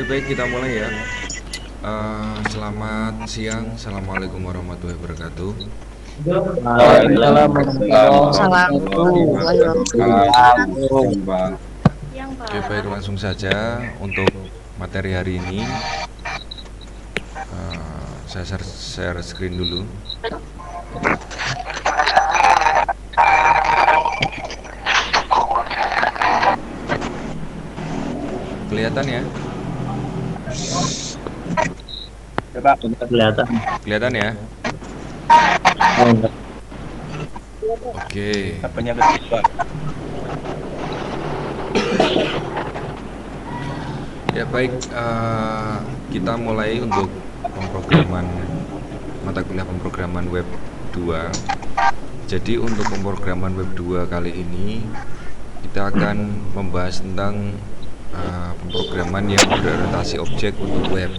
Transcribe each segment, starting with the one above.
Baik, kita mulai ya. Selamat siang, assalamualaikum warahmatullahi wabarakatuh. Waalaikumsalam warahmatullahi Assalamualaikum wabarakatuh. Oke, baik, langsung saja untuk materi hari ini. Saya share screen dulu. Kelihatan ya? Kelihatan. Kelihatan ya? Enggak. Oke. Apanya berubah? Ya baik, kita mulai untuk pemrograman mata kuliah pemrograman web 2. Jadi untuk pemrograman web 2 kali ini kita akan membahas tentang pemrograman yang berorientasi objek untuk web.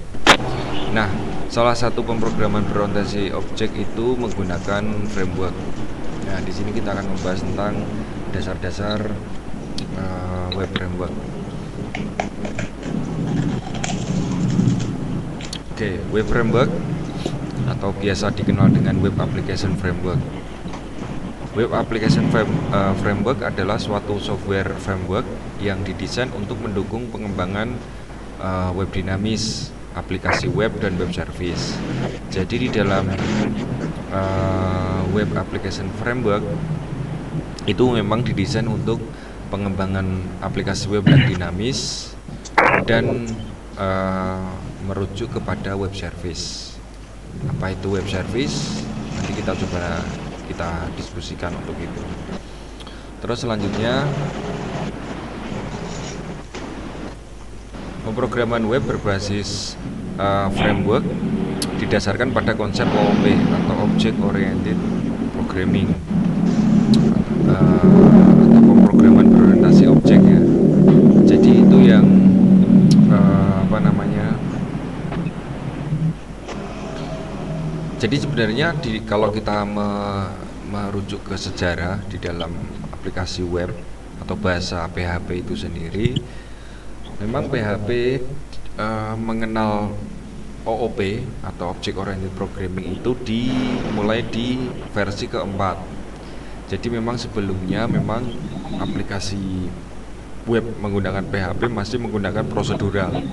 Nah, salah satu pemrograman berorientasi objek itu menggunakan framework. Nah, di sini kita akan membahas tentang dasar-dasar web framework. Oke, web framework atau biasa dikenal dengan web application framework. Web application framework adalah suatu software framework yang didesain untuk mendukung pengembangan web dinamis, aplikasi web dan web service. Jadi di dalam web application framework itu memang didesain untuk pengembangan aplikasi web yang dinamis dan merujuk kepada web service. Apa itu web service? Nanti kita coba kita diskusikan untuk itu. Terus selanjutnya, pemrograman web berbasis framework didasarkan pada konsep OOP atau Object Oriented Programming atau pemrograman berorientasi objek ya. Jadi itu yang Jadi sebenarnya kalau kita merujuk ke sejarah di dalam aplikasi web atau bahasa PHP itu sendiri, memang PHP mengenal OOP atau Object Oriented Programming itu dimulai di versi keempat. Jadi memang sebelumnya memang aplikasi web menggunakan PHP masih menggunakan prosedural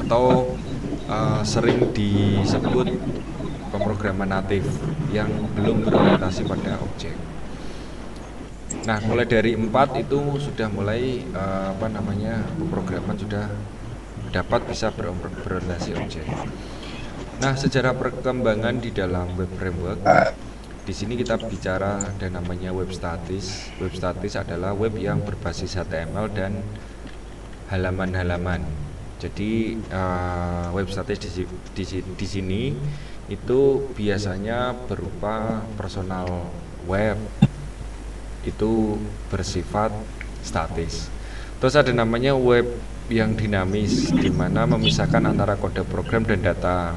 atau sering disebut pemrograman natif yang belum berorientasi pada objek. Nah, mulai dari 4 itu sudah mulai pemrograman sudah dapat bisa berorientasi objek. Nah, sejarah perkembangan di dalam web framework, di sini kita bicara ada namanya web statis. Web statis adalah web yang berbasis HTML dan halaman-halaman. Jadi web statis di sini itu biasanya berupa personal web, itu bersifat statis. Terus ada namanya web yang dinamis, di mana memisahkan antara kode program dan data.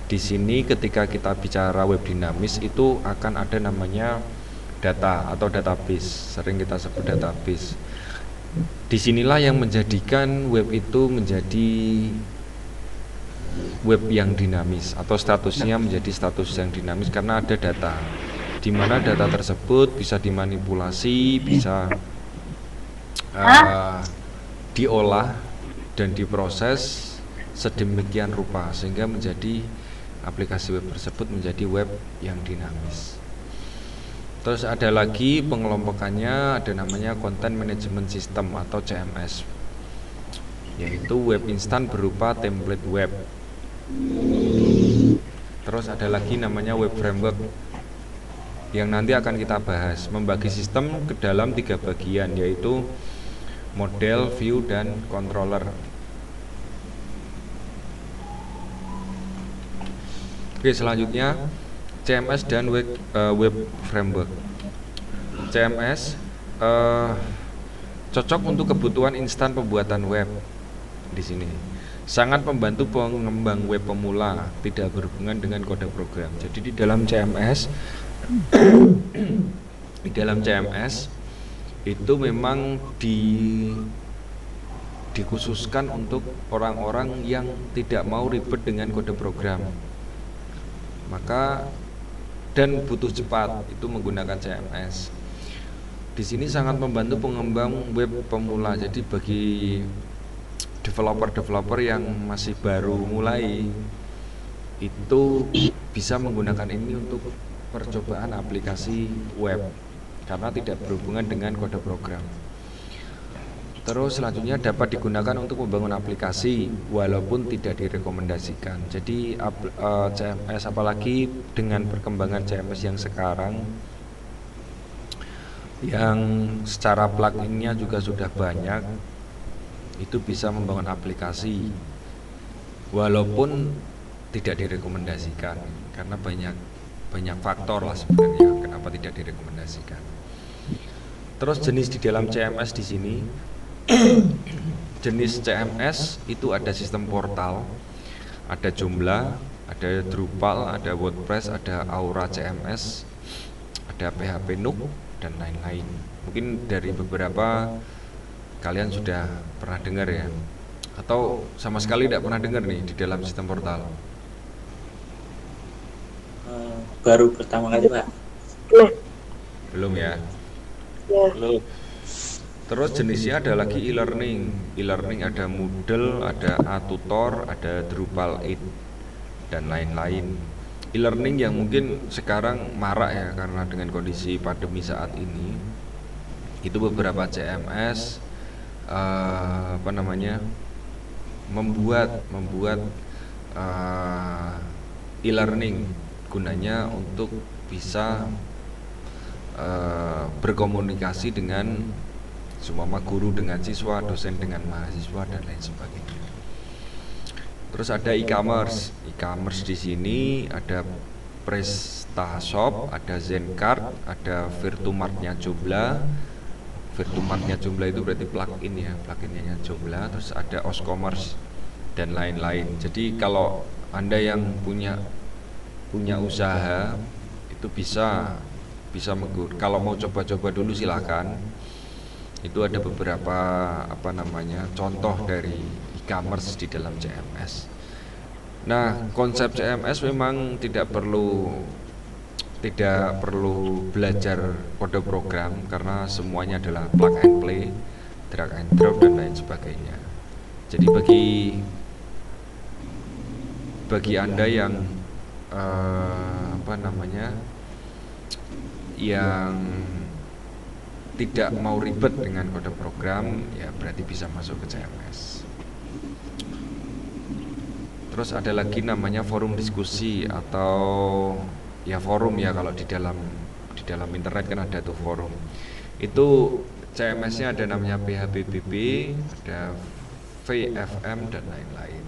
Di sini ketika kita bicara web dinamis itu akan ada namanya data atau database, sering kita sebut database. Disinilah yang menjadikan web itu menjadi web yang dinamis atau statusnya menjadi status yang dinamis karena ada data, di mana data tersebut bisa dimanipulasi, bisa diolah dan diproses sedemikian rupa sehingga menjadi aplikasi web tersebut menjadi web yang dinamis. Terus ada lagi pengelompokannya, ada namanya Content Management System atau CMS, yaitu web instan berupa template web. Terus ada lagi namanya web framework yang nanti akan kita bahas, membagi sistem ke dalam 3 bagian, yaitu model, view, dan controller. Oke, selanjutnya CMS dan web framework. CMS cocok untuk kebutuhan instan pembuatan web. Di sini sangat membantu pengembang web pemula, tidak berhubungan dengan kode program. Jadi di dalam CMS itu memang dikhususkan untuk orang-orang yang tidak mau ribet dengan kode program. Maka dan butuh cepat itu menggunakan CMS. Di sini sangat membantu pengembang web pemula. Jadi bagi developer yang masih baru mulai itu bisa menggunakan ini untuk percobaan aplikasi web karena tidak berhubungan dengan kode program. Terus selanjutnya dapat digunakan untuk membangun aplikasi walaupun tidak direkomendasikan. Jadi CMS, apalagi dengan perkembangan CMS yang sekarang yang secara pluginnya juga sudah banyak, itu bisa membangun aplikasi walaupun tidak direkomendasikan karena banyak faktor lah sebenarnya kenapa tidak direkomendasikan. Terus jenis di dalam CMS di sini jenis CMS itu ada sistem portal, ada Joomla, ada Drupal, ada WordPress, ada Aura CMS, ada PHP Nook dan lain-lain. Mungkin dari beberapa kalian sudah pernah dengar ya, atau sama sekali tidak pernah dengar nih di dalam sistem portal. Baru pertama kali, Pak. Belum ya? Belum. Terus jenisnya ada lagi e-learning. E-learning ada Moodle, ada A-Tutor, ada Drupal 8 dan lain-lain. E-learning yang mungkin sekarang marak ya karena dengan kondisi pandemi saat ini. Itu beberapa CMS membuat e-learning gunanya untuk bisa berkomunikasi dengan semua guru dengan siswa, dosen dengan mahasiswa dan lain sebagainya. Terus ada e-commerce. E-commerce di sini ada PrestaShop, ada Zencard, ada Virtumartnya Joomla. Virtumartnya Joomla itu berarti pluginnya Joomla. Terus ada Oscommerce dan lain-lain. Jadi kalau Anda yang punya usaha itu bisa kalau mau coba-coba dulu silakan. Itu ada beberapa contoh dari e-commerce di dalam CMS. Nah, konsep CMS memang tidak perlu belajar kode program karena semuanya adalah plug and play, drag and drop dan lain sebagainya. Jadi bagi Anda yang yang tidak mau ribet dengan kode program, ya berarti bisa masuk ke CMS. Terus ada lagi namanya forum diskusi atau ya forum ya, kalau di dalam internet kan ada tuh forum. Itu CMS-nya ada namanya PHPBB, ada VFM dan lain-lain.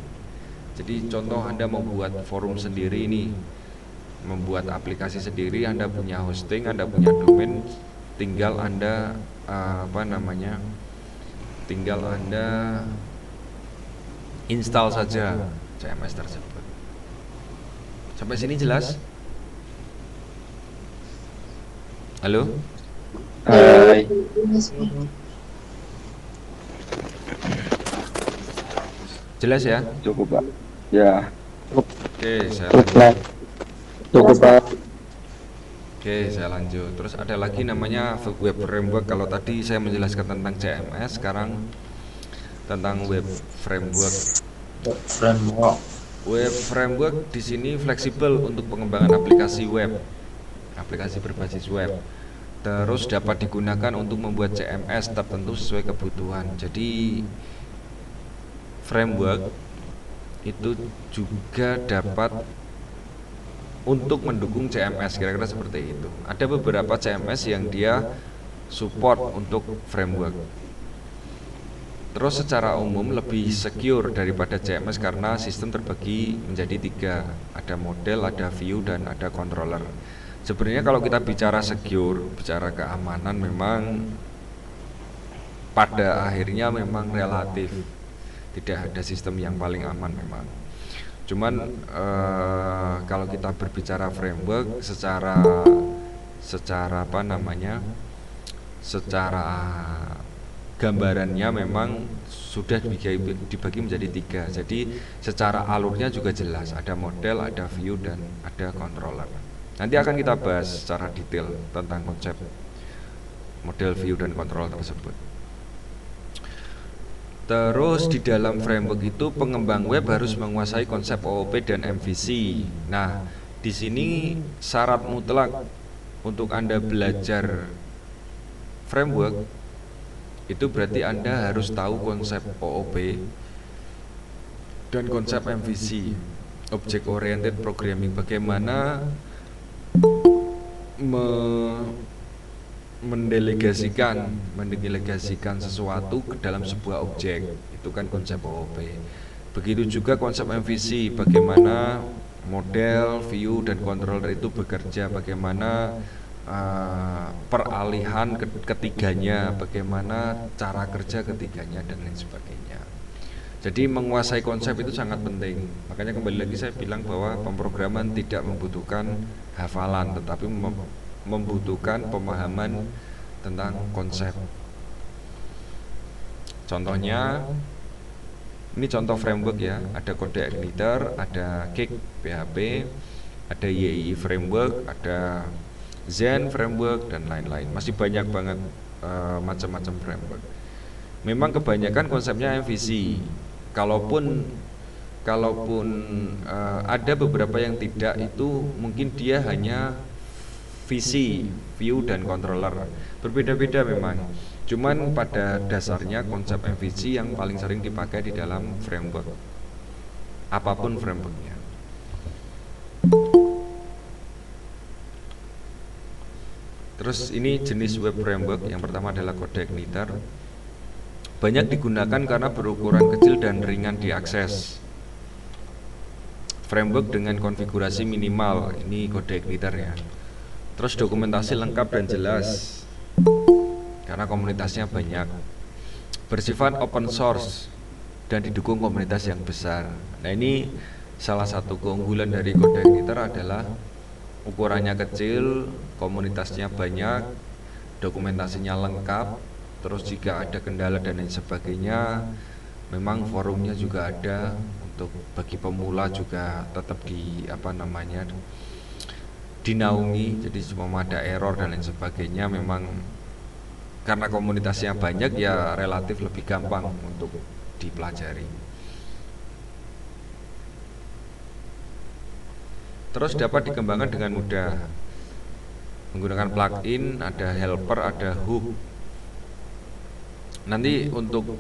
Jadi contoh Anda membuat forum sendiri nih, membuat aplikasi sendiri, Anda punya hosting, Anda punya domain, tinggal Anda install saja CMS tersebut. Sampai sini jelas? Halo? Hai. Jelas ya? Cukup, Pak. Ya. Oke, saya lanjut. Cukup, Pak. Oke, saya lanjut. Terus ada lagi namanya web framework. Kalau tadi saya menjelaskan tentang CMS, sekarang tentang web framework. Web framework di sini fleksibel untuk pengembangan aplikasi web, aplikasi berbasis web. Terus dapat digunakan untuk membuat CMS tertentu sesuai kebutuhan. Jadi framework itu juga dapat untuk mendukung CMS, kira-kira seperti itu. Ada beberapa CMS yang dia support untuk framework. Terus secara umum lebih secure daripada CMS karena sistem terbagi menjadi 3. Ada model, ada view, dan ada controller. Sebenarnya kalau kita bicara secure, bicara keamanan, memang pada akhirnya memang relatif. Tidak ada sistem yang paling aman memang. Cuman kalau kita berbicara framework secara gambarannya memang sudah dibagi menjadi 3. Jadi secara alurnya juga jelas, ada model, ada view, dan ada controller. Nanti akan kita bahas secara detail tentang konsep model, view, dan controller tersebut. Terus di dalam framework itu pengembang web harus menguasai konsep OOP dan MVC. Nah, di sini syarat mutlak untuk Anda belajar framework itu berarti Anda harus tahu konsep OOP dan konsep MVC, Object Oriented Programming. Bagaimana mendelegasikan sesuatu ke dalam sebuah objek, itu kan konsep OOP. Begitu juga konsep MVC, bagaimana model, view, dan controller itu bekerja, bagaimana peralihan ketiganya, bagaimana cara kerja ketiganya, dan lain sebagainya. Jadi menguasai konsep itu sangat penting. Makanya kembali lagi saya bilang bahwa pemrograman tidak membutuhkan hafalan, tetapi membutuhkan pemahaman tentang konsep. Contohnya, ini contoh framework ya, ada Code Igniter, ada Cake PHP, ada YII framework, ada Zen framework, dan lain-lain. Masih banyak banget macam-macam framework. Memang kebanyakan konsepnya MVC. Kalaupun ada beberapa yang tidak, itu mungkin dia hanya VC, view, dan controller. Berbeda-beda memang. Cuman pada dasarnya konsep MVC yang paling sering dipakai di dalam framework, apapun frameworknya. Terus ini jenis web framework. Yang pertama adalah Code Igniter. Banyak digunakan karena berukuran kecil dan ringan diakses. Framework dengan konfigurasi minimal, ini Code Igniter ya. Terus dokumentasi lengkap dan jelas karena komunitasnya banyak. Bersifat open source dan didukung komunitas yang besar. Nah, ini salah satu keunggulan dari Code Igniter adalah ukurannya kecil, komunitasnya banyak, dokumentasinya lengkap. Terus jika ada kendala dan lain sebagainya, memang forumnya juga ada untuk bagi pemula juga tetap dinaungi. Jadi cuma ada error dan lain sebagainya, memang karena komunitasnya banyak ya relatif lebih gampang untuk dipelajari. Terus dapat dikembangkan dengan mudah menggunakan plugin, ada helper, ada hook. Nanti untuk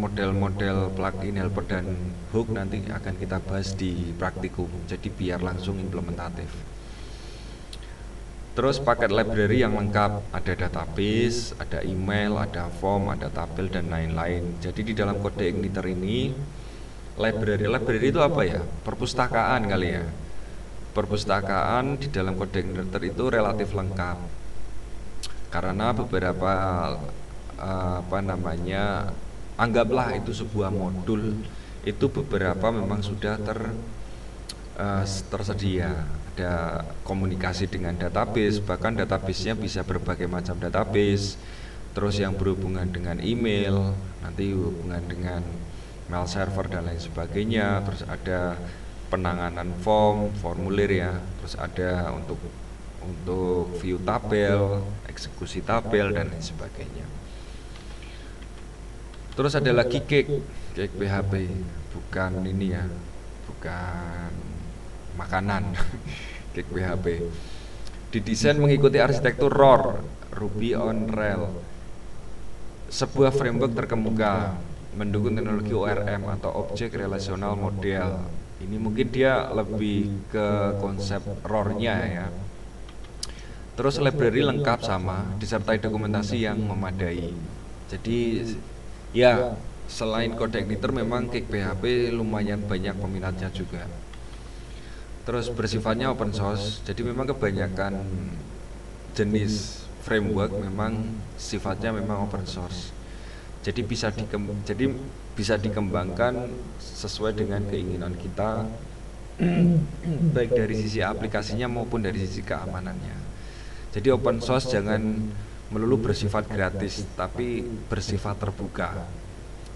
model-model plugin, helper, dan hook nanti akan kita bahas di praktikum. Jadi biar langsung implementatif. Terus paket library yang lengkap, ada database, ada email, ada form, ada tabel, dan lain-lain. Jadi di dalam Code Igniter ini library itu apa ya? Perpustakaan kali ya. Perpustakaan di dalam Code Igniter itu relatif lengkap. Karena beberapa anggaplah itu sebuah modul, itu beberapa memang sudah tersedia. Ada komunikasi dengan database, bahkan databasenya bisa berbagai macam database. Terus yang berhubungan dengan email, nanti hubungan dengan mail server dan lain sebagainya. Terus ada penanganan formulir ya. Terus ada untuk view tabel, eksekusi tabel, dan lain sebagainya. Terus ada lagi Cake PHP, bukan ini ya, bukan makanan. Cake PHP didesain mengikuti arsitektur ROR, Ruby on Rails, sebuah framework terkemuka mendukung teknologi ORM atau Object Relational Model. Ini mungkin dia lebih ke konsep ROR-nya ya. Terus library lengkap sama, disertai dokumentasi yang memadai. Jadi ya, selain Code Igniter memang Cake PHP lumayan banyak peminatnya juga. Terus bersifatnya open source, jadi memang kebanyakan jenis framework memang sifatnya memang open source. Jadi bisa dikembangkan sesuai dengan keinginan kita, baik dari sisi aplikasinya maupun dari sisi keamanannya. Jadi open source jangan melulu bersifat gratis, tapi bersifat terbuka.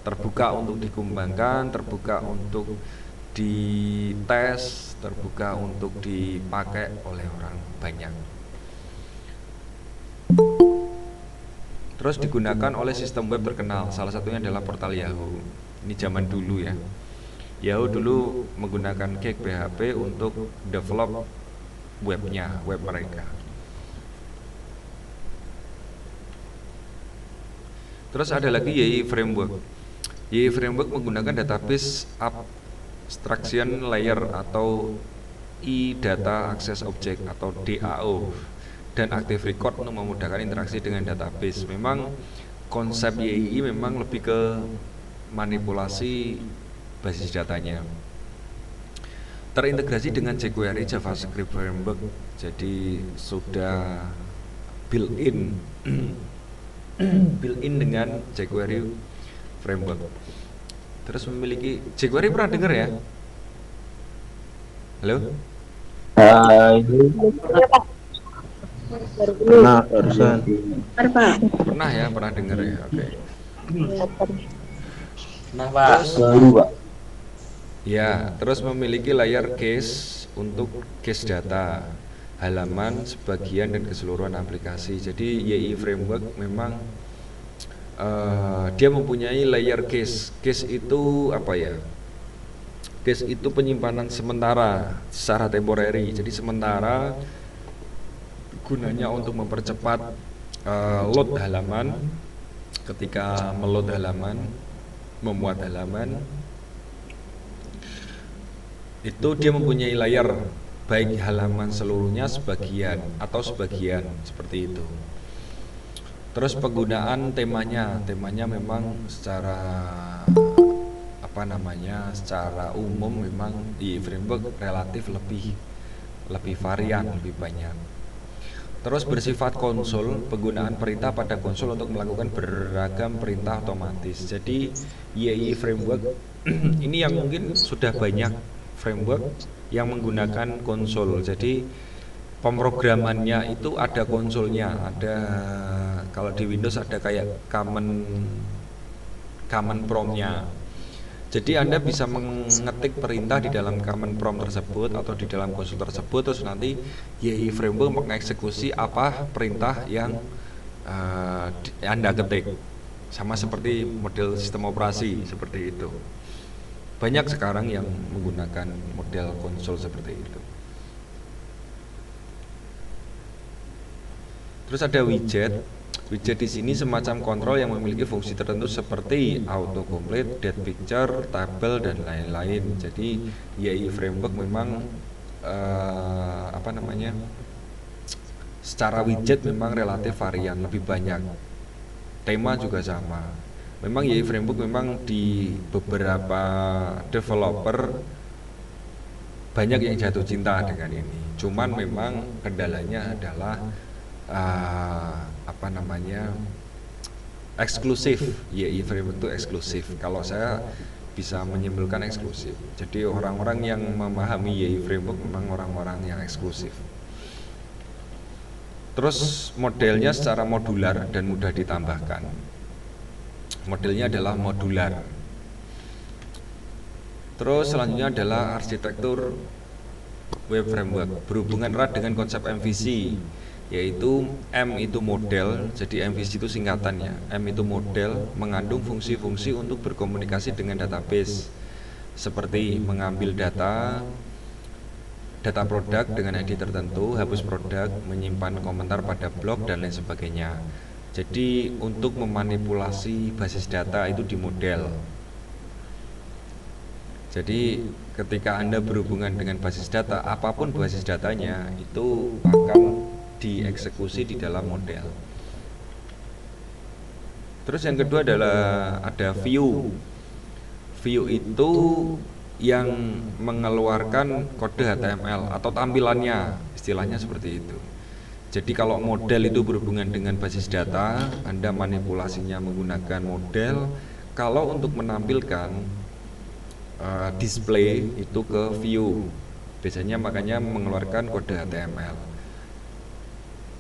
Terbuka untuk dikembangkan, terbuka untuk dites, terbuka untuk dipakai oleh orang banyak. Terus digunakan oleh sistem web terkenal, salah satunya adalah portal Yahoo. Ini zaman dulu ya. Yahoo dulu menggunakan Cake PHP untuk develop webnya, web mereka. Terus ada lagi YI Framework. YI Framework menggunakan database abstraction layer atau e-data access object atau DAO dan active record untuk memudahkan interaksi dengan database. Memang konsep YI memang lebih ke manipulasi basis datanya. Terintegrasi dengan jQuery JavaScript Framework, jadi sudah built-in dengan jQuery Framework. Terus memiliki jQuery, pernah dengar ya? Halo? Hai. Nah, barusan. Pernah ya, pernah dengar ya. Oke. Nah, Pak. Baru, Pak. Ya, terus memiliki layar case untuk case data, halaman, sebagian dan keseluruhan aplikasi. Jadi YI Framework memang dia mempunyai layer case. Case itu apa ya? Case itu penyimpanan sementara secara temporary. Jadi sementara gunanya untuk mempercepat load halaman. Ketika meload halaman, memuat halaman, itu dia mempunyai layar, baik halaman seluruhnya, sebagian atau sebagian, seperti itu. Terus penggunaan temanya memang secara secara umum memang di framework relatif lebih varian, lebih banyak. Terus bersifat konsol, penggunaan perintah pada konsol untuk melakukan beragam perintah otomatis. Jadi YI framework ini yang mungkin sudah banyak framework yang menggunakan konsol. Jadi pemrogramannya itu ada konsolnya, ada kalau di Windows ada kayak command prompt-nya. Jadi Anda bisa mengetik perintah di dalam command prompt tersebut atau di dalam konsol tersebut, terus nanti YI framework mengeksekusi apa perintah yang Anda ketik. Sama seperti model sistem operasi seperti itu. Banyak sekarang yang menggunakan model konsol seperti itu. Terus ada widget. Widget di sini semacam kontrol yang memiliki fungsi tertentu seperti autocomplete, date picture, tabel dan lain-lain. Jadi YI framework memang secara widget memang relatif varian, lebih banyak. Tema juga sama. Memang YI framework memang di beberapa developer banyak yang jatuh cinta dengan ini. Cuman memang kendalanya adalah eksklusif. YI framework itu eksklusif. Kalau saya bisa menyimpulkan eksklusif. Jadi orang-orang yang memahami YI framework memang orang-orang yang eksklusif. Terus modelnya secara modular dan mudah ditambahkan. Modelnya adalah modular. Terus selanjutnya adalah arsitektur web framework, berhubungan erat dengan konsep MVC, yaitu M itu model, jadi MVC itu singkatannya. M itu model, mengandung fungsi-fungsi untuk berkomunikasi dengan database, seperti mengambil data produk dengan ID tertentu, hapus produk, menyimpan komentar pada blog dan lain sebagainya. Jadi untuk memanipulasi basis data itu di model. Jadi ketika Anda berhubungan dengan basis data, apapun basis datanya itu akan dieksekusi di dalam model. Terus yang kedua adalah ada view. View itu yang mengeluarkan kode HTML atau tampilannya, istilahnya seperti itu. Jadi kalau model itu berhubungan dengan basis data, Anda manipulasinya menggunakan model. Kalau untuk menampilkan display itu ke view, biasanya makanya mengeluarkan kode HTML.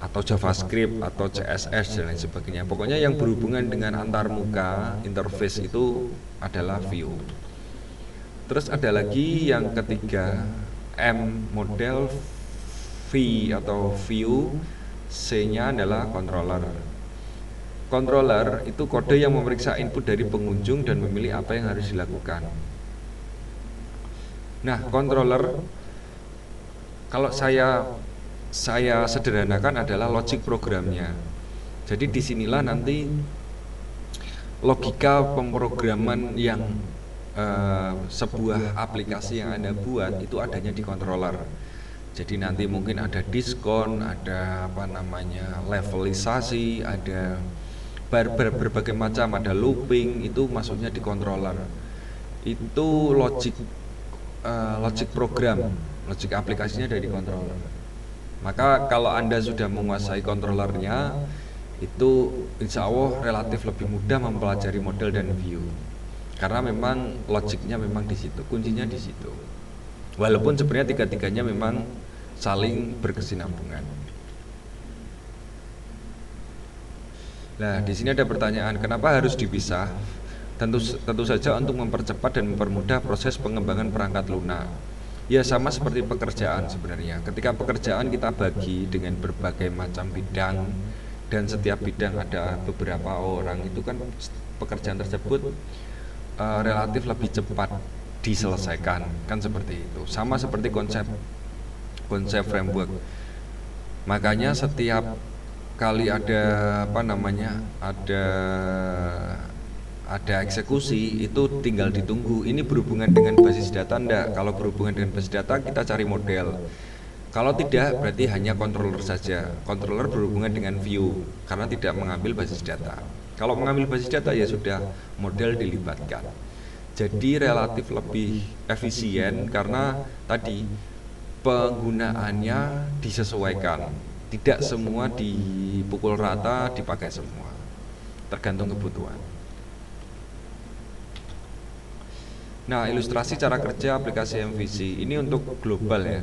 atau JavaScript atau CSS dan lain sebagainya. Pokoknya yang berhubungan dengan antarmuka interface itu adalah view. Terus ada lagi yang ketiga, M model, V atau view, C-nya adalah controller. Controller itu kode yang memeriksa input dari pengunjung dan memilih apa yang harus dilakukan. Nah, controller kalau saya sederhanakan adalah logic programnya. Jadi disinilah nanti logika pemrograman yang sebuah aplikasi yang Anda buat itu adanya di controller. Jadi nanti mungkin ada diskon, ada levelisasi, ada berbagai macam, ada looping, itu masuknya di controller. Itu logic program, logic aplikasinya dari controller. Maka kalau Anda sudah menguasai controllernya, itu insya Allah relatif lebih mudah mempelajari model dan view. Karena memang logiknya memang di situ, kuncinya di situ. Walaupun sebenarnya tiga-tiganya memang saling berkesinambungan. Nah, di sini ada pertanyaan, kenapa harus dipisah? Tentu saja untuk mempercepat dan mempermudah proses pengembangan perangkat lunak. Ya sama seperti pekerjaan sebenarnya. Ketika pekerjaan kita bagi dengan berbagai macam bidang dan setiap bidang ada beberapa orang, itu kan pekerjaan tersebut relatif lebih cepat diselesaikan, kan seperti itu. Sama seperti konsep framework. Makanya setiap kali ada ada eksekusi itu tinggal ditunggu. Ini berhubungan dengan basis data enggak? Kalau berhubungan dengan basis data kita cari model. Kalau tidak berarti hanya controller saja. Controller berhubungan dengan view karena tidak mengambil basis data. Kalau mengambil basis data ya sudah model dilibatkan. Jadi relatif lebih efisien karena tadi penggunaannya disesuaikan. Tidak semua dipukul rata dipakai semua. Tergantung kebutuhan. Nah, ilustrasi cara kerja aplikasi MVC ini untuk global ya.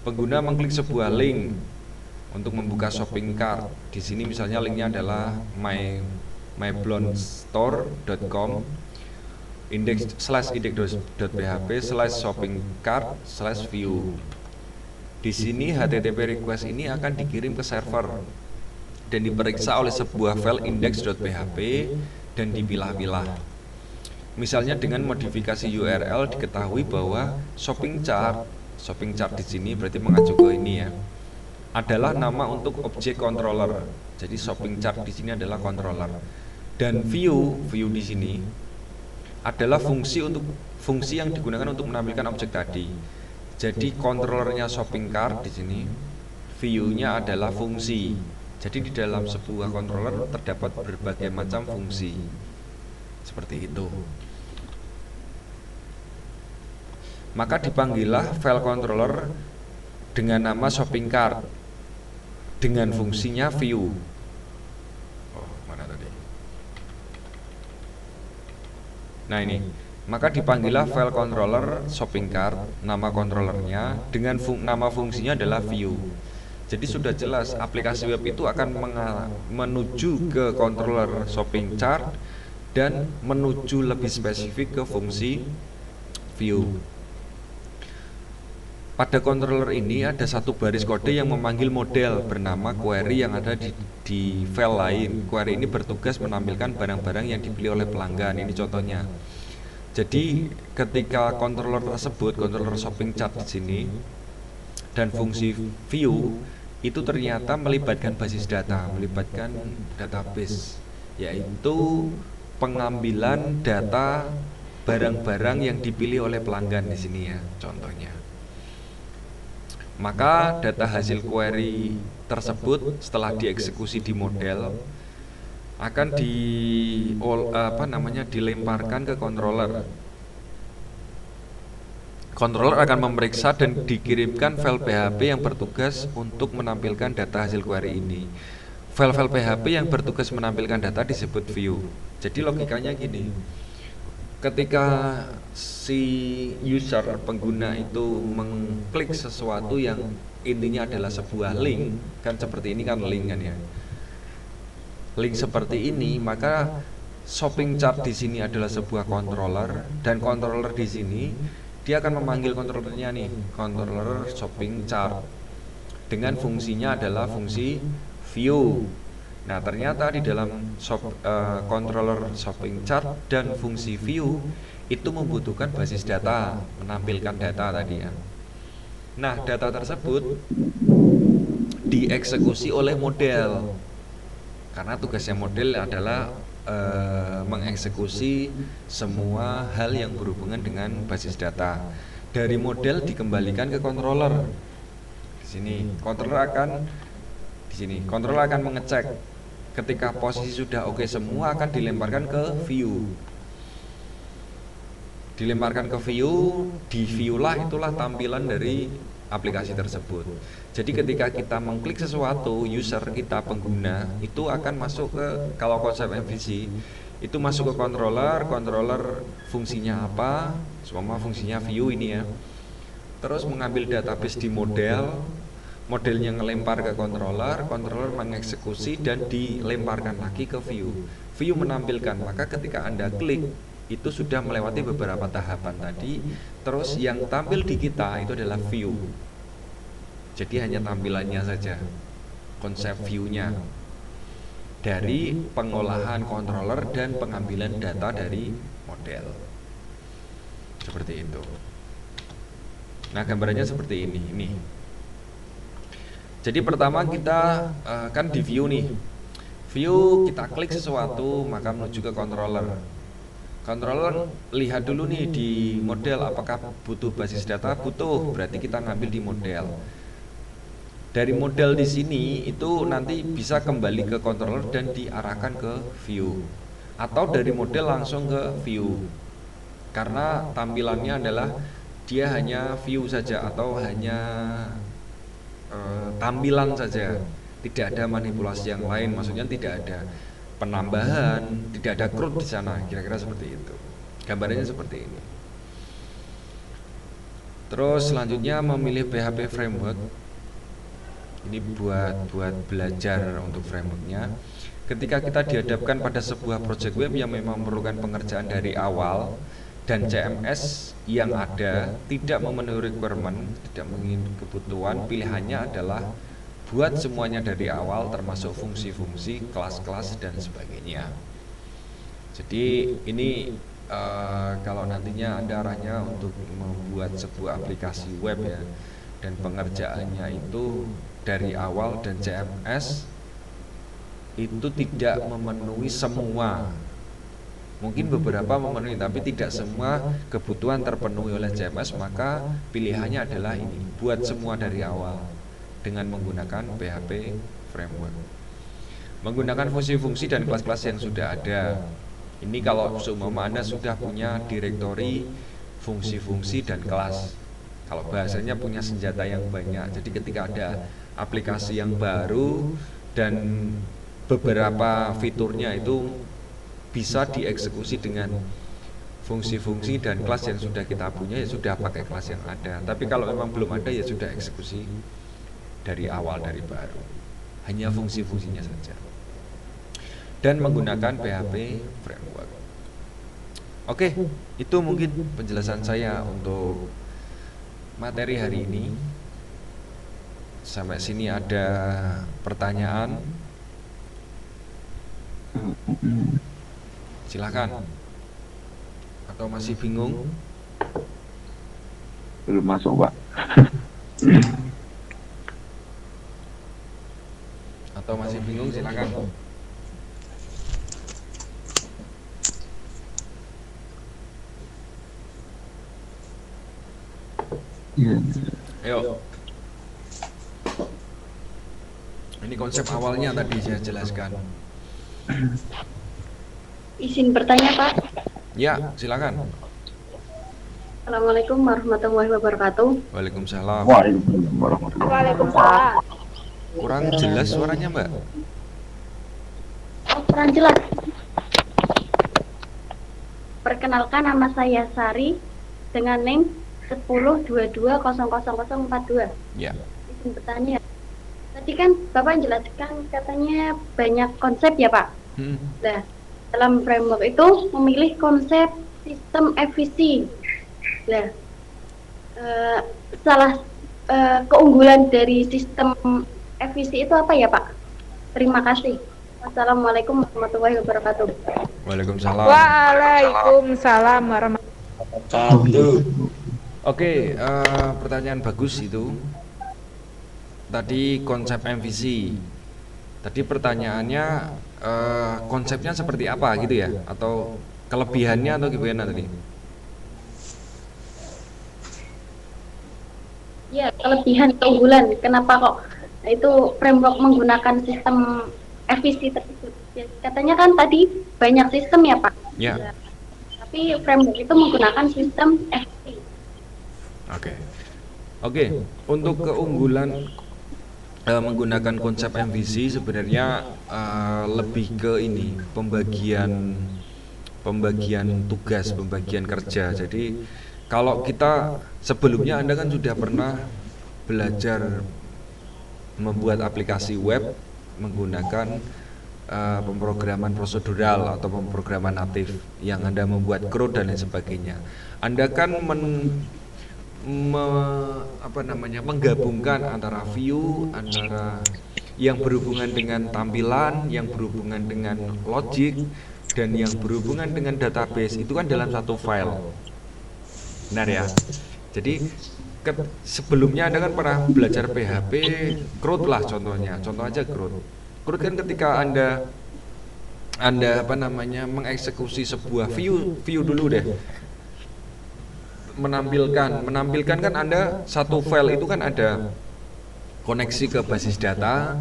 Pengguna mengklik sebuah link untuk membuka shopping cart. Di sini misalnya linknya adalah myblondstore.com index.php/shopping cart/view. Di sini HTTP request ini akan dikirim ke server dan diperiksa oleh sebuah file index.php dan dipilah-pilah. Misalnya dengan modifikasi URL diketahui bahwa shopping chart di sini berarti mengacu ke ini ya, adalah nama untuk objek controller. Jadi shopping chart di sini adalah controller. Dan view di sini adalah fungsi yang digunakan untuk menampilkan objek tadi. Jadi controllernya shopping cart di sini, view-nya adalah fungsi. Jadi di dalam sebuah controller terdapat berbagai macam fungsi. Seperti itu. Maka dipanggillah file controller dengan nama shopping cart dengan fungsinya view. Oh, mana tadi? Nah ini, maka dipanggillah file controller shopping cart, nama controllernya dengan nama fungsinya adalah view. Jadi sudah jelas aplikasi web itu akan menuju ke controller shopping chart dan menuju lebih spesifik ke fungsi view. Pada controller ini ada satu baris kode yang memanggil model bernama query yang ada di file lain. Query ini bertugas menampilkan barang-barang yang dibeli oleh pelanggan. Ini contohnya. Jadi ketika controller tersebut, controller shopping chart di sini dan fungsi view itu ternyata melibatkan basis data, melibatkan database, yaitu pengambilan data barang-barang yang dipilih oleh pelanggan di sini ya, contohnya. Maka data hasil query tersebut setelah dieksekusi di model akan dilemparkan ke controller. Controller akan memeriksa dan dikirimkan file PHP yang bertugas untuk menampilkan data hasil query ini. File-file PHP yang bertugas menampilkan data disebut view. Jadi logikanya gini. ketika si user pengguna itu mengklik sesuatu yang intinya adalah sebuah link, kan seperti ini kan link kan ya. Link seperti ini, maka shopping chart di sini adalah sebuah controller, dan controller di sini dia akan memanggil controllernya nih, controller shopping chart, dengan fungsinya adalah fungsi view. Nah, ternyata di dalam controller shopping chart dan fungsi view itu membutuhkan basis data, menampilkan data tadi ya. Nah, data tersebut dieksekusi oleh model. Karena tugasnya model adalah mengeksekusi semua hal yang berhubungan dengan basis data. Dari model dikembalikan ke controller. Di sini controller akan mengecek. Ketika posisi sudah oke semua, akan dilemparkan ke view. Di view lah itulah tampilan dari aplikasi tersebut. Jadi ketika kita mengklik sesuatu, user kita pengguna itu akan masuk ke, kalau konsep MVC itu masuk ke controller fungsinya apa? Semua fungsinya view ini ya. Terus mengambil database di modelnya ngelempar ke controller mengeksekusi dan dilemparkan lagi ke view. View menampilkan, maka ketika Anda klik itu sudah melewati beberapa tahapan tadi. Terus yang tampil di kita itu adalah view. Jadi hanya tampilannya saja, konsep view-nya dari pengolahan controller dan pengambilan data dari model. Seperti itu. Nah, gambarannya seperti ini. Jadi pertama kita kan di view nih. View kita klik sesuatu maka menuju ke controller. Controller lihat dulu nih di model apakah butuh basis data, butuh, berarti kita ngambil di model. Dari model di sini itu nanti bisa kembali ke controller dan diarahkan ke view, atau dari model langsung ke view. Karena tampilannya adalah dia hanya view saja atau hanya tampilan saja, tidak ada manipulasi yang lain, maksudnya tidak ada penambahan, tidak ada CRUD di sana, kira-kira seperti itu. Gambarnya seperti ini. Terus selanjutnya memilih PHP framework. Ini buat belajar untuk frameworknya. Ketika kita dihadapkan pada sebuah project web yang memang memerlukan pengerjaan dari awal dan CMS yang ada tidak memenuhi requirement, tidak menginginkan kebutuhan, pilihannya adalah buat semuanya dari awal termasuk fungsi-fungsi, kelas-kelas dan sebagainya. Jadi ini kalau nantinya Anda arahnya untuk membuat sebuah aplikasi web ya, dan pengerjaannya itu dari awal dan CMS itu tidak memenuhi semua. Mungkin beberapa memenuhi, tapi tidak semua kebutuhan terpenuhi oleh CMS, maka pilihannya adalah ini, buat semua dari awal dengan menggunakan PHP framework. Menggunakan fungsi-fungsi dan kelas-kelas yang sudah ada. Ini kalau seumpama Anda sudah punya direktori fungsi-fungsi dan kelas. Kalau bahasanya punya senjata yang banyak. Jadi ketika ada aplikasi yang baru dan beberapa fiturnya itu bisa dieksekusi dengan fungsi-fungsi dan kelas yang sudah kita punya, ya sudah pakai kelas yang ada. Tapi kalau memang belum ada, ya sudah eksekusi dari awal, dari baru, hanya fungsi-fungsinya saja, dan menggunakan PHP framework. Oke, itu mungkin penjelasan saya untuk materi hari ini. Sampai sini ada pertanyaan? Silakan. Atau masih bingung? Belum masuk, Pak. Atau masih bingung, silakan. Ayo. Ini konsep awalnya tadi saya jelaskan. Izin bertanya, Pak. Ya, silakan. Assalamualaikum warahmatullahi wabarakatuh. Waalaikumsalam. Waalaikumsalam. Kurang jelas suaranya, Mbak. Oh, kurang jelas. Perkenalkan, nama saya Sari dengan NIM 1022000042. Ya. Izin bertanya. Tadi kan Bapak jelaskan katanya banyak konsep ya Pak. Nah, dalam framework itu memilih konsep sistem efisi. Nah, salah keunggulan dari sistem efisi itu apa ya Pak? Terima kasih. Wassalamualaikum warahmatullahi wabarakatuh. Waalaikumsalam. Waalaikumsalam warahmatullahi Satu. Oke, pertanyaan bagus itu. Tadi konsep MVC. Tadi pertanyaannya konsepnya seperti apa gitu ya? Atau kelebihannya atau gimana tadi? Ya, kelebihan keunggulan. Kenapa kok itu framework menggunakan sistem efisi tersebut? Ya, katanya kan tadi banyak sistem ya Pak. Ya. Tapi framework itu menggunakan sistem efisi. Oke. Untuk keunggulan menggunakan konsep MVC sebenarnya lebih ke ini pembagian tugas, pembagian kerja. Jadi kalau kita sebelumnya Anda kan sudah pernah belajar membuat aplikasi web menggunakan pemrograman prosedural atau pemrograman natif yang Anda membuat CRUD dan lain sebagainya. Anda kan menggabungkan antara view, antara yang berhubungan dengan tampilan, yang berhubungan dengan logic, dan yang berhubungan dengan database itu kan dalam satu file. Benar ya? Jadi sebelumnya Anda kan pernah belajar PHP, CRUD lah contohnya. Contoh aja CRUD. CRUD kan ketika Anda mengeksekusi sebuah view dulu deh. Menampilkan kan Anda satu file itu kan ada koneksi ke basis data,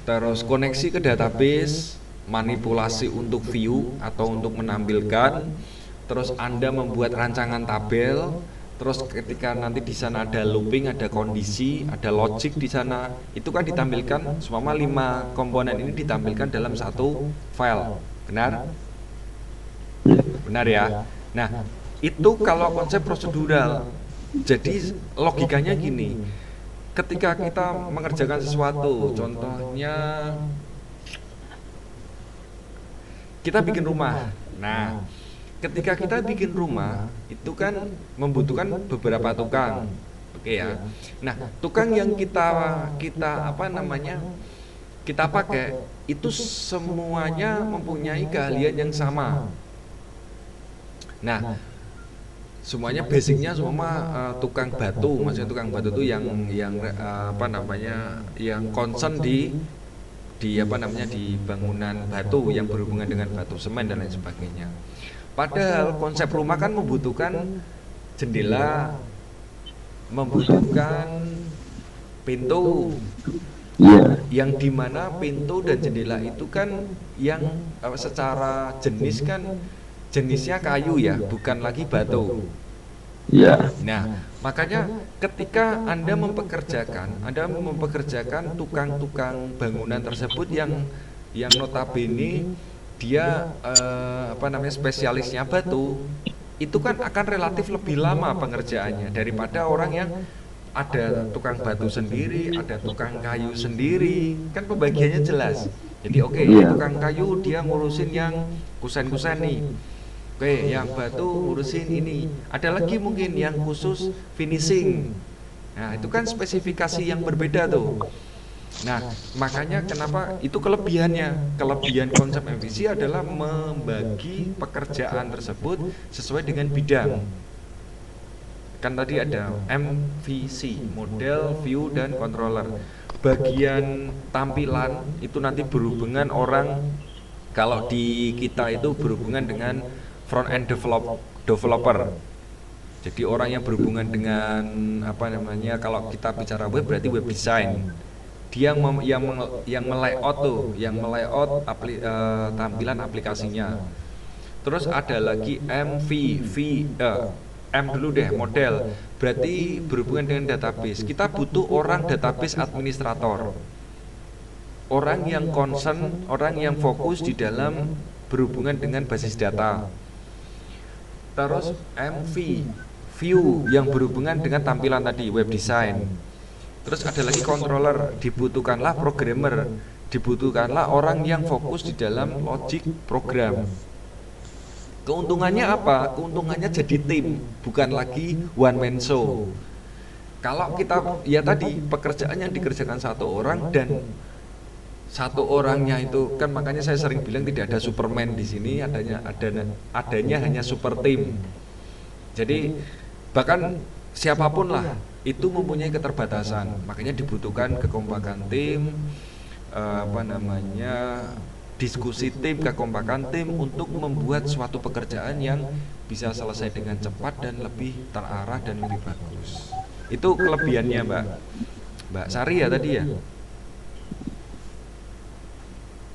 terus koneksi ke database, manipulasi untuk view atau untuk menampilkan, terus Anda membuat rancangan tabel, terus ketika nanti di sana ada looping, ada kondisi, ada logic di sana, itu kan ditampilkan semua 5 komponen ini ditampilkan dalam satu file. Benar? Benar ya? Nah, itu kalau konsep prosedural. Jadi logikanya gini, ketika kita mengerjakan sesuatu, contohnya kita bikin rumah. Nah, ketika kita bikin rumah itu kan membutuhkan beberapa tukang. Oke ya. Nah, tukang yang kita pakai itu semuanya mempunyai keahlian yang sama. Nah, semuanya basicnya semua tukang batu, maksudnya tukang batu itu yang concern di bangunan batu yang berhubungan dengan batu semen dan lain sebagainya. Padahal konsep rumah kan membutuhkan jendela, membutuhkan pintu, yang dimana pintu dan jendela itu kan yang secara jenis kan jenisnya kayu ya, bukan lagi batu. Nah, makanya ketika Anda mempekerjakan tukang-tukang bangunan tersebut yang notabene dia spesialisnya batu, itu kan akan relatif lebih lama pengerjaannya daripada orang yang ada tukang batu sendiri, ada tukang kayu sendiri, kan pembagiannya jelas. Jadi tukang kayu dia ngurusin yang kusen-kusen nih. Yang batu ngurusin ini. Ada lagi mungkin yang khusus finishing. Nah, itu kan spesifikasi yang berbeda tuh. Nah, makanya kenapa itu kelebihannya. Kelebihan konsep MVC adalah membagi pekerjaan tersebut sesuai dengan bidang. Kan tadi ada MVC, model, view, dan controller. Bagian tampilan itu nanti berhubungan kalau di kita itu berhubungan dengan front end developer. Jadi orang yang berhubungan dengan kalau kita bicara web berarti web design. Dia yang melayout tampilan aplikasinya. Terus ada lagi M dulu deh, model. Berarti berhubungan dengan database. Kita butuh orang database administrator. Orang yang concern, orang yang fokus di dalam berhubungan dengan basis data. terus MV, view yang berhubungan dengan tampilan tadi, web design. Terus ada lagi controller, dibutuhkanlah programmer, dibutuhkanlah orang yang fokus di dalam logic program. Keuntungannya apa? Keuntungannya jadi tim, bukan lagi one man show. Kalau kita, ya tadi, pekerjaan yang dikerjakan satu orang dan satu orangnya itu kan, makanya saya sering bilang tidak ada Superman di sini, adanya hanya super team. Jadi bahkan siapapun lah itu mempunyai keterbatasan, makanya dibutuhkan kekompakan tim, diskusi tim, kekompakan tim untuk membuat suatu pekerjaan yang bisa selesai dengan cepat dan lebih terarah dan lebih bagus. Itu kelebihannya Mbak Sari ya tadi ya.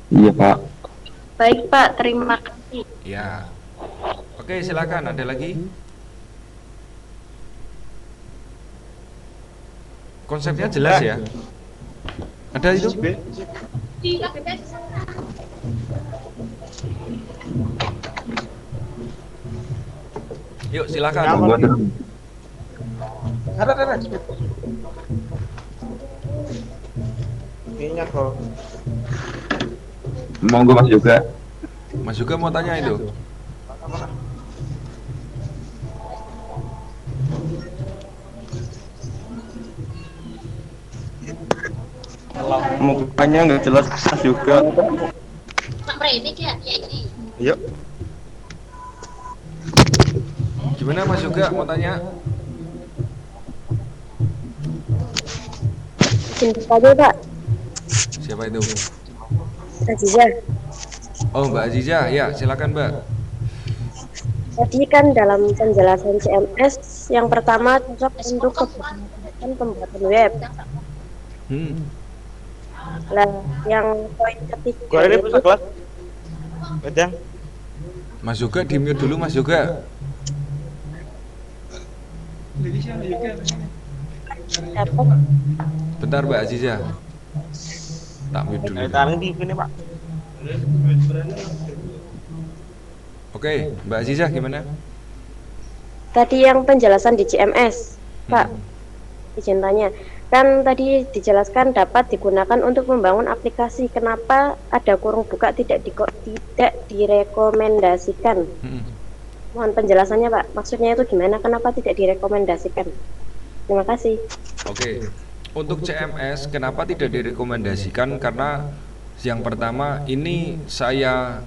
Iya Pak. Baik Pak, terima kasih. Ya. Oke, silakan, ada lagi? Konsepnya jelas ya? Ada itu? Yuk silakan. Ada. Minyak kok. Monggo Mas juga. Mas juga mau tanya itu. Mukanya nggak jelas Mas juga. Yuk. Gimana Mas juga mau tanya? Jemput aja Pak, Siapa itu? Aziza. Oh Mbak Aziza, ya silakan Mbak. Tadi kan dalam penjelasan CMS yang pertama cocok untuk kebutuhan pembuatan web. Lah, yang poin ketiga Gua ini itu bisa kelas. Bedang. Mas juga di mute dulu Mas juga. dapat Bentar Mbak Aziza. Tak mute dulu. Tarik di sini Pak. Oke, Mbak Aziza gimana? tadi yang penjelasan di CMS, Pak. Izin tanya. Kan tadi dijelaskan dapat digunakan untuk membangun aplikasi. Kenapa ada kurung buka tidak direkomendasikan? Mohon penjelasannya Pak. Maksudnya itu gimana? Kenapa tidak direkomendasikan? Terima kasih. Oke. Untuk CMS kenapa tidak direkomendasikan? Karena yang pertama ini saya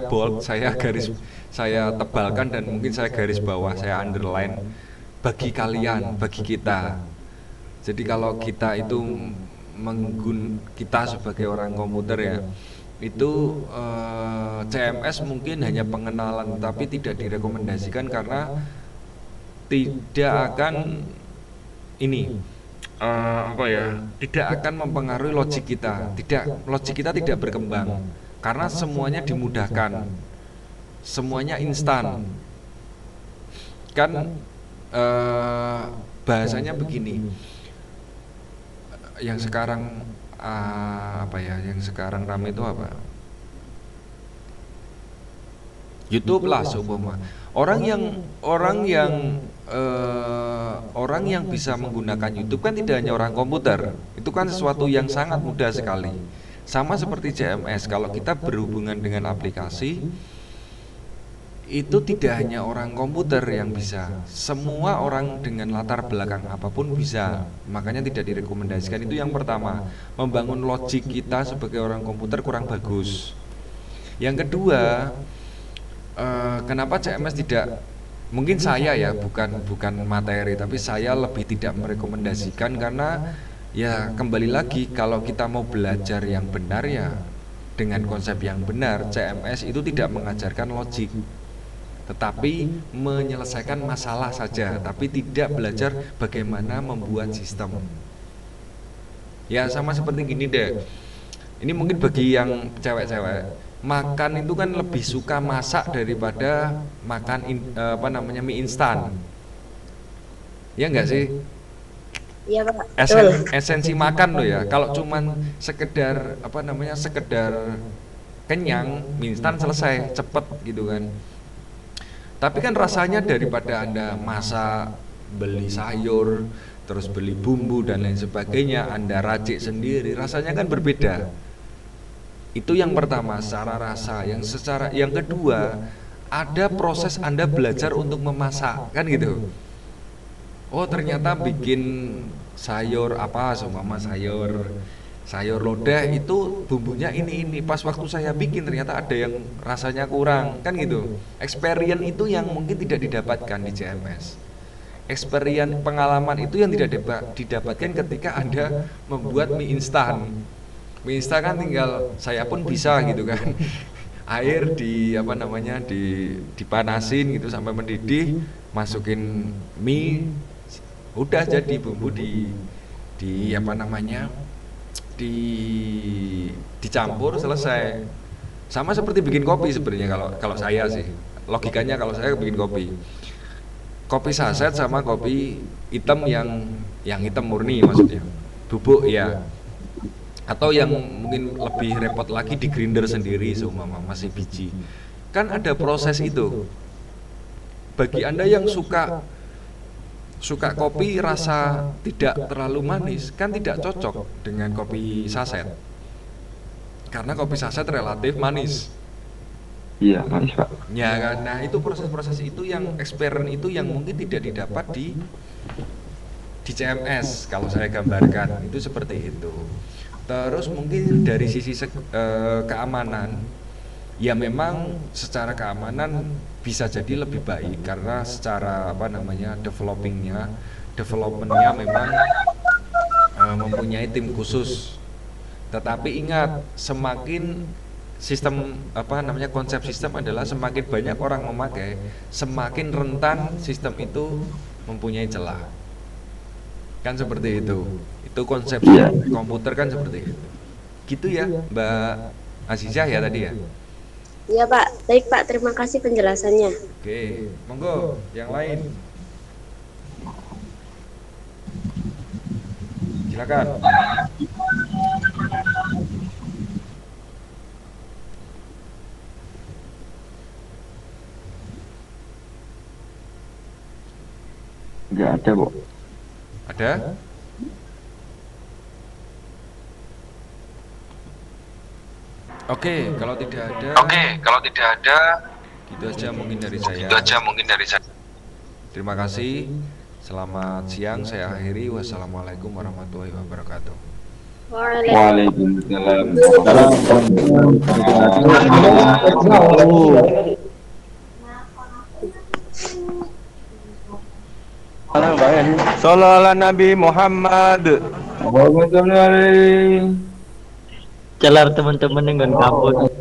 bold, saya tebalkan dan mungkin saya garis bawah, saya underline bagi kalian, bagi kita. Jadi kalau kita itu kita sebagai orang komputer ya, itu CMS mungkin hanya pengenalan tapi tidak direkomendasikan karena tidak akan tidak akan mempengaruhi logik kita. Logik kita tidak berkembang karena semuanya dimudahkan, semuanya instan. Kan bahasanya begini, yang sekarang yang sekarang ramai itu apa? YouTube lah seumpama. Orang yang bisa menggunakan YouTube kan tidak hanya orang komputer. Itu kan sesuatu yang sangat mudah sekali. Sama seperti CMS, kalau kita berhubungan dengan aplikasi, itu tidak hanya orang komputer yang bisa. Semua orang dengan latar belakang apapun bisa. Makanya tidak direkomendasikan. Itu yang pertama, membangun logik kita sebagai orang komputer kurang bagus. Yang kedua, kenapa CMS tidak, mungkin saya ya, bukan materi, tapi saya lebih tidak merekomendasikan karena ya kembali lagi, kalau kita mau belajar yang benar ya dengan konsep yang benar, CMS itu tidak mengajarkan logik, tetapi menyelesaikan masalah saja, tapi tidak belajar bagaimana membuat sistem. Ya sama seperti gini deh, ini mungkin bagi yang cewek-cewek, makan itu kan lebih suka masak daripada makan mie instan. Ya enggak sih? Iya Pak. Esensi makan loh ya. Kalau cuman sekedar sekedar kenyang, mie instan selesai, cepet gitu kan. Tapi kan rasanya daripada Anda masak, beli sayur, terus beli bumbu dan lain sebagainya, Anda racik sendiri, rasanya kan berbeda. Itu yang pertama, secara rasa. Yang kedua, ada proses Anda belajar untuk memasak, kan gitu. Oh, ternyata bikin sayur apa, seumpama sayur lodeh itu bumbunya ini. Pas waktu saya bikin ternyata ada yang rasanya kurang, kan gitu. Experience itu yang mungkin tidak didapatkan di CMS. Experience pengalaman itu yang tidak didapatkan ketika Anda membuat mie instan. Mie instan kan tinggal saya pun bisa gitu kan. Air dipanasin gitu sampai mendidih, masukin mie, udah jadi bumbu dicampur, selesai. Sama seperti bikin kopi sebenarnya kalau saya sih. Logikanya kalau saya bikin kopi saset sama kopi hitam yang hitam murni maksudnya. Bubuk ya. Atau yang mungkin lebih repot lagi di grinder sendiri seumpama masih biji. Kan ada proses itu. Bagi Anda yang suka kopi rasa tidak terlalu manis, kan tidak cocok dengan kopi saset. Karena kopi saset relatif manis. Iya, manis Pak. Ya kan, nah itu proses-proses itu yang experience itu yang mungkin tidak didapat di CMS kalau saya gambarkan itu seperti itu. Terus mungkin dari sisi keamanan, ya memang secara keamanan bisa jadi lebih baik karena secara developmentnya memang mempunyai tim khusus. Tetapi ingat, semakin konsep sistem adalah semakin banyak orang memakai, semakin rentan sistem itu mempunyai celah. Kan seperti itu. Itu konsep komputer kan seperti itu. Gitu ya, Mbak Azizah ya tadi ya. Iya Pak, baik Pak, terima kasih penjelasannya. Oke, monggo yang lain. Silakan. Nggak ada, Bu. Ada? Oke, kalau tidak ada, gitu aja mungkin dari saya. Terima kasih. Selamat siang, saya akhiri. Wassalamualaikum warahmatullahi wabarakatuh. Waalaikumsalam. Sallallahu ala Nabi Muhammad. Waalaikumsalam. Celar teman-teman dengan kampus.